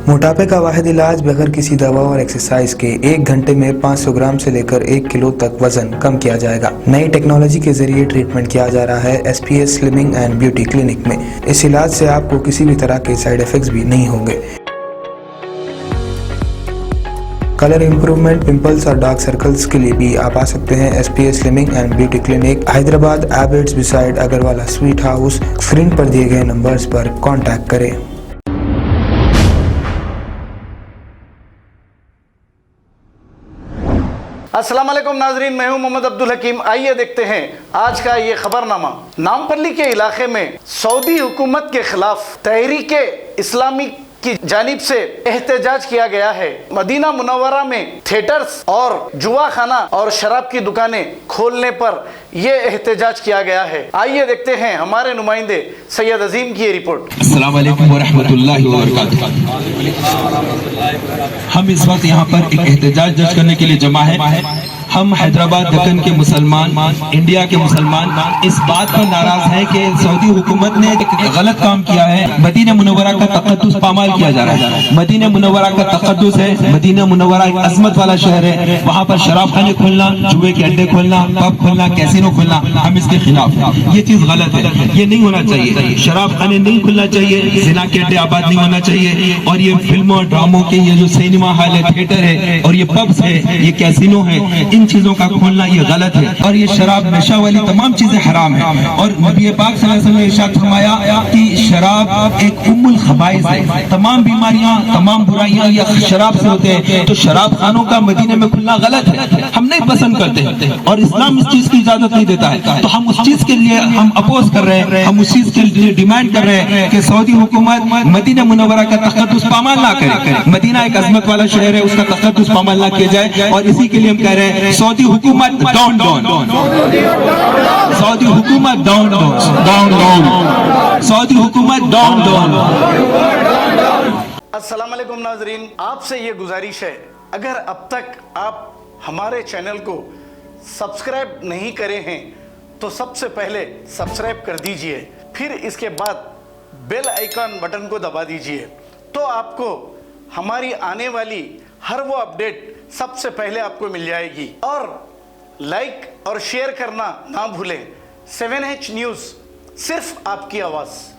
मोटापे का वाहिद इलाज बगैर किसी दवा और एक्सरसाइज के 1 घंटे में 500 ग्राम से लेकर 1 किलो तक वजन कम किया जाएगा। नई टेक्नोलॉजी के जरिए ट्रीटमेंट किया जा रहा है SPS slimming and beauty clinic में। इस इलाज से आपको किसी भी तरह के साइड इफेक्ट्स भी नहीं होंगे। कलर इंप्रूवमेंट, पिंपल्स और डार्क सर्कल्स के लिए भी आप आ सकते हैं SPS slimming and beauty clinic, Hyderabad, एबर्ट्स beside Agarwala sweet house. Screen पर दिए गए नंबर्स पर कॉन्टैक्ट करें। अस्सलाम वालेकुम नाजरीन, मैं हूं मोहम्मद अब्दुल हकीम। आइए देखते हैं आज का ये खबरनामा। नामपल्ली के इलाके में सऊदी हुकूमत के खिलाफ तहरीके इस्लामी की जानिब से एहतजाज किया गया है। मदीना मुनव्वरा में थिएटर्स और जुआ खाना और शराब की दुकानें खोलने पर यह एहतजाज किया गया है। आइए देखते हैं हमारे नुमाइंदे सैयद अजीम की रिपोर्ट। अस्सलाम वालेकुम व रहमतुल्लाहि व बरकातुहू। हम इस वक्त यहाँ पर एक एहतजाज दर्ज करने के लिए जमा है। हम हैदराबाद दक्कन के मुसलमान, इंडिया के मुसलमान इस बात पर नाराज हैं कि सऊदी हुकूमत ने एक गलत काम किया है। मदीना मुनव्वरा का तक़द्दुस पामाल किया जा रहा है। मदीना मुनव्वरा का तक़द्दुस है। मदीना मुनव्वरा एक अजमत वाला शहर है। वहाँ पर शराब खाने खोलना, जुए के अड्डे खोलना, पब खोलना, कैसीनो खोलना, हम इसके खिलाफ हैं। ये चीज गलत है, ये नहीं होना चाहिए। शराब खाने नहीं खुलना चाहिए, जिना के अड्डे आबाद नहीं होना चाहिए। और ये फिल्मों ड्रामों के ये जो सिनेमा हॉल है, थिएटर है और ये पब्स है, ये कैसीनो है, इन चीजों का खोलना ये गलत है। और ये शराब, नशा वाली तमाम चीजें हराम है। और नबी पाक सल्लल्लाहु अलैहि वसल्लम ने इरशाद फरमाया कि शराब एक उम्मुल खबाइस है। तमाम बीमारियां, तमाम बुराइयां ये शराब से होते हैं। तो शराब खानों का मदीने में खुलना गलत है, हम नहीं पसंद करते और इस्लाम इस चीज की इजाजत नहीं देता है। तो हम उस चीज के लिए हम अपोज कर रहे हैं, हम उस चीज के लिए डिमांड कर रहे हैं कि सऊदी हुकूमत मदीना मुनव्वरा का तक़द्दुस पामाल ना करे। मदीना एक अजमत वाला शहर है, उसका तक़द्दुस पामाल ना किया जाए। और इसी के लिए हम कह रहे हैं सऊदी हुकूमत डाउन डाउन, सऊदी हुकूमत down down, down down, Saudi हुकूमत डाउन डाउन। अस्सलाम वालेकुम नाजरीन, आपसे ये गुजारिश है, अगर अब तक आप हमारे चैनल को सब्सक्राइब नहीं करे हैं तो सबसे पहले सब्सक्राइब कर दीजिए, फिर इसके बाद बेल आइकन बटन को दबा दीजिए, तो आपको हमारी आने वाली हर वो अपडेट सबसे पहले आपको मिल जाएगी। और लाइक और शेयर करना ना भूलें। 7H न्यूज़, सिर्फ आपकी आवाज़।